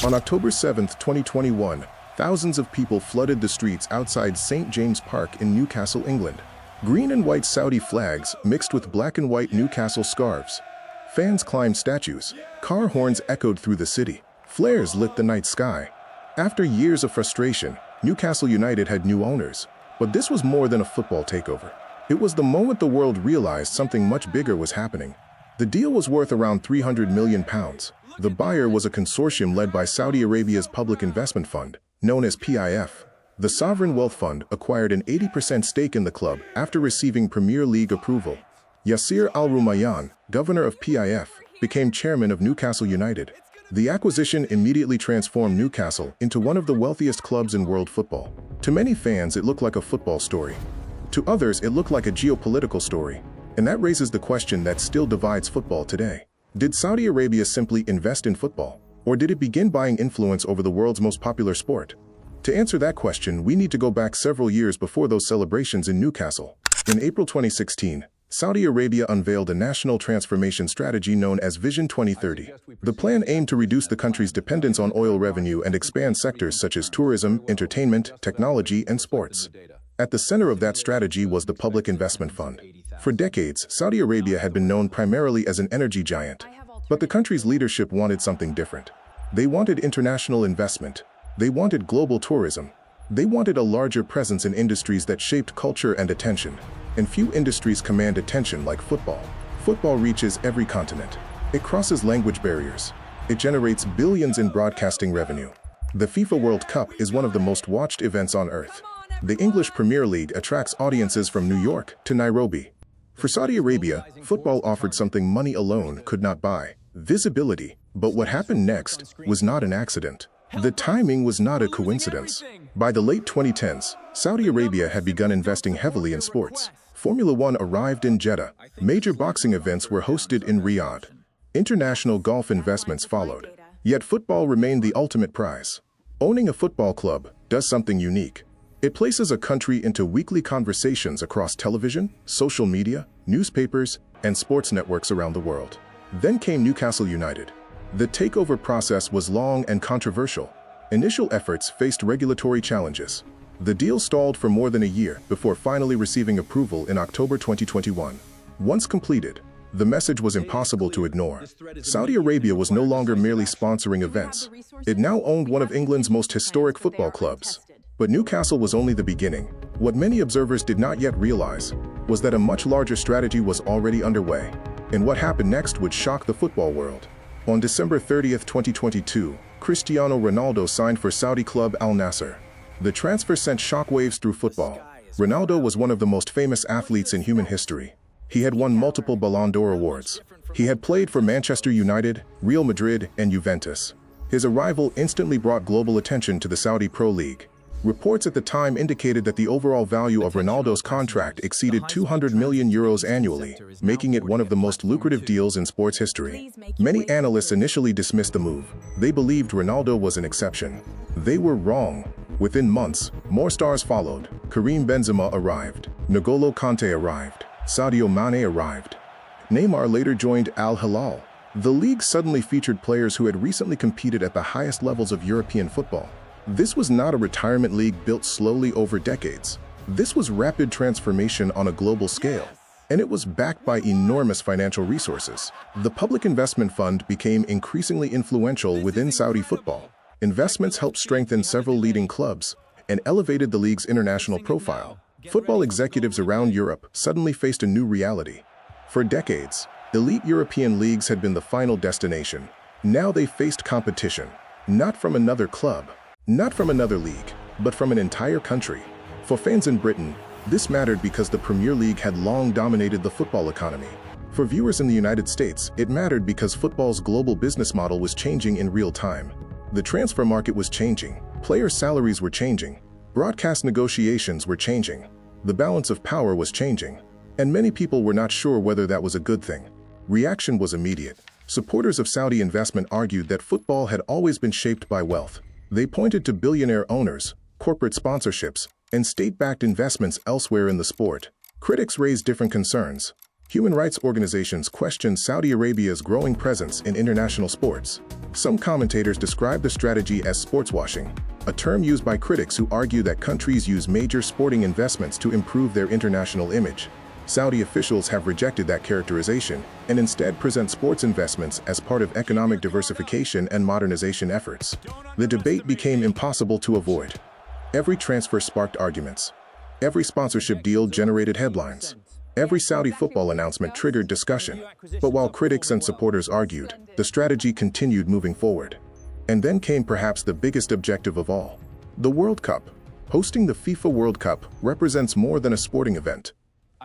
On October 7, 2021, thousands of people flooded the streets outside St. James Park in Newcastle, England. Green and white Saudi flags mixed with black and white Newcastle scarves. Fans climbed statues. Car horns echoed through the city. Flares lit the night sky. After years of frustration, Newcastle United had new owners. But this was more than a football takeover. It was the moment the world realized something much bigger was happening. The deal was worth around £300 million. The buyer was a consortium led by Saudi Arabia's public investment fund, known as PIF. The sovereign wealth fund acquired an 80% stake in the club after receiving Premier League approval. Yasser Al-Rumayyan, governor of PIF, became chairman of Newcastle United. The acquisition immediately transformed Newcastle into one of the wealthiest clubs in world football. To many fans, it looked like a football story. To others, it looked like a geopolitical story. And that raises the question that still divides football today. Did Saudi Arabia simply invest in football? Or did it begin buying influence over the world's most popular sport? To answer that question, we need to go back several years before those celebrations in Newcastle. In April 2016, Saudi Arabia unveiled a national transformation strategy known as Vision 2030. The plan aimed to reduce the country's dependence on oil revenue and expand sectors such as tourism, entertainment, technology, and sports. At the center of that strategy was the Public Investment Fund. For decades, Saudi Arabia had been known primarily as an energy giant, but the country's leadership wanted something different. They wanted international investment. They wanted global tourism. They wanted a larger presence in industries that shaped culture and attention. And few industries command attention like football. Football reaches every continent. It crosses language barriers. It generates billions in broadcasting revenue. The FIFA World Cup is one of the most watched events on earth. The English Premier League attracts audiences from New York to Nairobi. For Saudi Arabia, football offered something money alone could not buy: visibility. But what happened next was not an accident. The timing was not a coincidence. By the late 2010s, Saudi Arabia had begun investing heavily in sports. Formula One arrived in Jeddah. Major boxing events were hosted in Riyadh. International golf investments followed. Yet football remained the ultimate prize. Owning a football club does something unique. It places a country into weekly conversations across television, social media, newspapers, and sports networks around the world. Then came Newcastle United. The takeover process was long and controversial. Initial efforts faced regulatory challenges. The deal stalled for more than a year before finally receiving approval in October 2021. Once completed, the message was impossible to ignore. Saudi Arabia was no longer merely sponsoring events. It now owned one of England's most historic football clubs. But Newcastle was only the beginning. What many observers did not yet realize was that a much larger strategy was already underway. And what happened next would shock the football world. On December 30, 2022, Cristiano Ronaldo signed for Saudi club Al Nassr. The transfer sent shockwaves through football. Ronaldo was one of the most famous athletes in human history. He had won multiple Ballon d'Or awards. He had played for Manchester United, Real Madrid, and Juventus. His arrival instantly brought global attention to the Saudi Pro League. Reports at the time indicated that the overall value of Ronaldo's contract exceeded €200 million annually, making it one of the most lucrative deals in sports history. Many analysts initially dismissed the move. They believed Ronaldo was an exception. They were wrong. Within months, more stars followed. Karim Benzema arrived. N'Golo Kanté arrived. Sadio Mané arrived. Neymar later joined Al Hilal. The league suddenly featured players who had recently competed at the highest levels of European football. This was not a retirement league built slowly over decades. This was rapid transformation on a global scale, and it was backed by enormous financial resources. The Public Investment Fund became increasingly influential within Saudi football. Investments helped strengthen several leading clubs and elevated the league's international profile. Football executives around Europe suddenly faced a new reality. For decades, elite European leagues had been the final destination. Now they faced competition, not from another club, not from another league, but from an entire country. For fans in Britain, this mattered because the Premier League had long dominated the football economy. For viewers in the United States, it mattered because football's global business model was changing in real time. The transfer market was changing, player salaries were changing, broadcast negotiations were changing, the balance of power was changing, and many people were not sure whether that was a good thing. Reaction was immediate. Supporters of Saudi investment argued that football had always been shaped by wealth. They pointed to billionaire owners, corporate sponsorships, and state-backed investments elsewhere in the sport. Critics raised different concerns. Human rights organizations question Saudi Arabia's growing presence in international sports. Some commentators describe the strategy as sports washing, a term used by critics who argue that countries use major sporting investments to improve their international image. Saudi officials have rejected that characterization and instead present sports investments as part of economic diversification and modernization efforts. The debate became impossible to avoid. Every transfer sparked arguments. Every sponsorship deal generated headlines. Every Saudi football announcement triggered discussion. But while critics and supporters argued, the strategy continued moving forward. And then came perhaps the biggest objective of all: the World Cup. Hosting the FIFA World Cup represents more than a sporting event.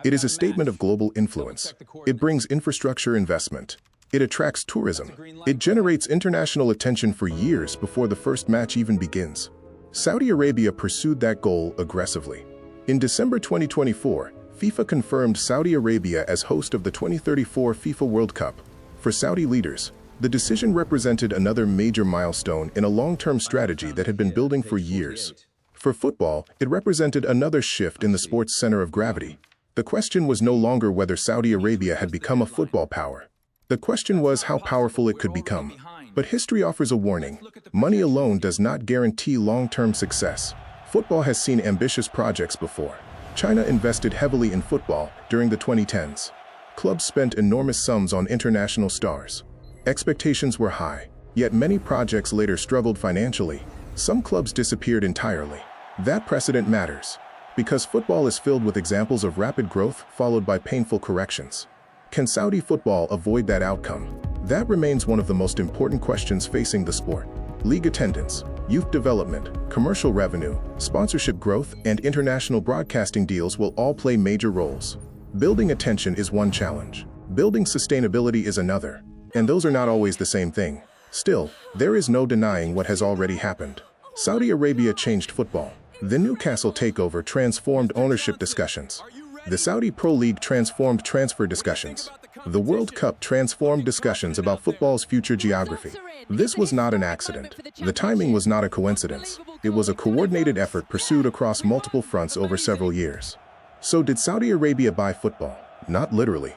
It is a statement of global influence. It brings infrastructure investment. It attracts tourism. It generates international attention for years before the first match even begins. Saudi Arabia pursued that goal aggressively. In December 2024, FIFA confirmed Saudi Arabia as host of the 2034 FIFA World Cup. For Saudi leaders, the decision represented another major milestone in a long-term strategy that had been building for years. For football, it represented another shift in the sport's center of gravity. The question was no longer whether Saudi Arabia had become a football power. The question was how powerful it could become. But history offers a warning. Money alone does not guarantee long-term success. Football has seen ambitious projects before. China invested heavily in football during the 2010s. Clubs spent enormous sums on international stars. Expectations were high, yet many projects later struggled financially. Some clubs disappeared entirely. That precedent matters, because football is filled with examples of rapid growth followed by painful corrections. Can Saudi football avoid that outcome? That remains one of the most important questions facing the sport. League attendance, youth development, commercial revenue, sponsorship growth, and international broadcasting deals will all play major roles. Building attention is one challenge. Building sustainability is another. And those are not always the same thing. Still, there is no denying what has already happened. Saudi Arabia changed football. The Newcastle Takeover transformed ownership discussions. The Saudi Pro League transformed transfer discussions. The World Cup transformed discussions about football's future geography. This was not an accident. The timing was not a coincidence. It was a coordinated effort pursued across multiple fronts over several years. So did Saudi Arabia buy football? Not literally.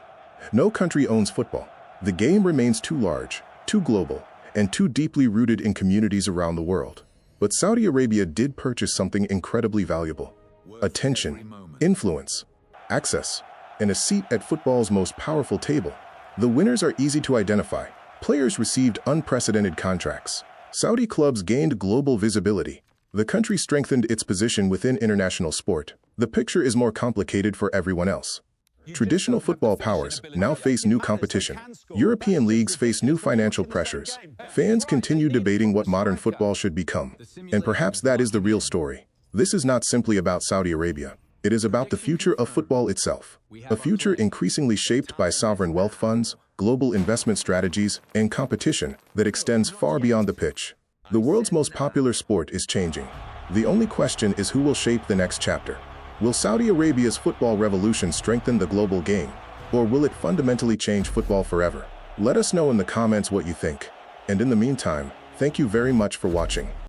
No country owns football. The game remains too large, too global, and too deeply rooted in communities around the world. But Saudi Arabia did purchase something incredibly valuable: attention, influence, access, and a seat at football's most powerful table. The winners are easy to identify. Players received unprecedented contracts. Saudi clubs gained global visibility. The country strengthened its position within international sport. The picture is more complicated for everyone else. Traditional football powers now face new competition. European leagues face new financial pressures. Fans continue debating what modern football should become. And perhaps that is the real story. This is not simply about Saudi Arabia. It is about the future of football itself. A future increasingly shaped by sovereign wealth funds, global investment strategies, and competition that extends far beyond the pitch. The world's most popular sport is changing. The only question is who will shape the next chapter. Will Saudi Arabia's football revolution strengthen the global game, or will it fundamentally change football forever? Let us know in the comments what you think. And in the meantime, thank you very much for watching.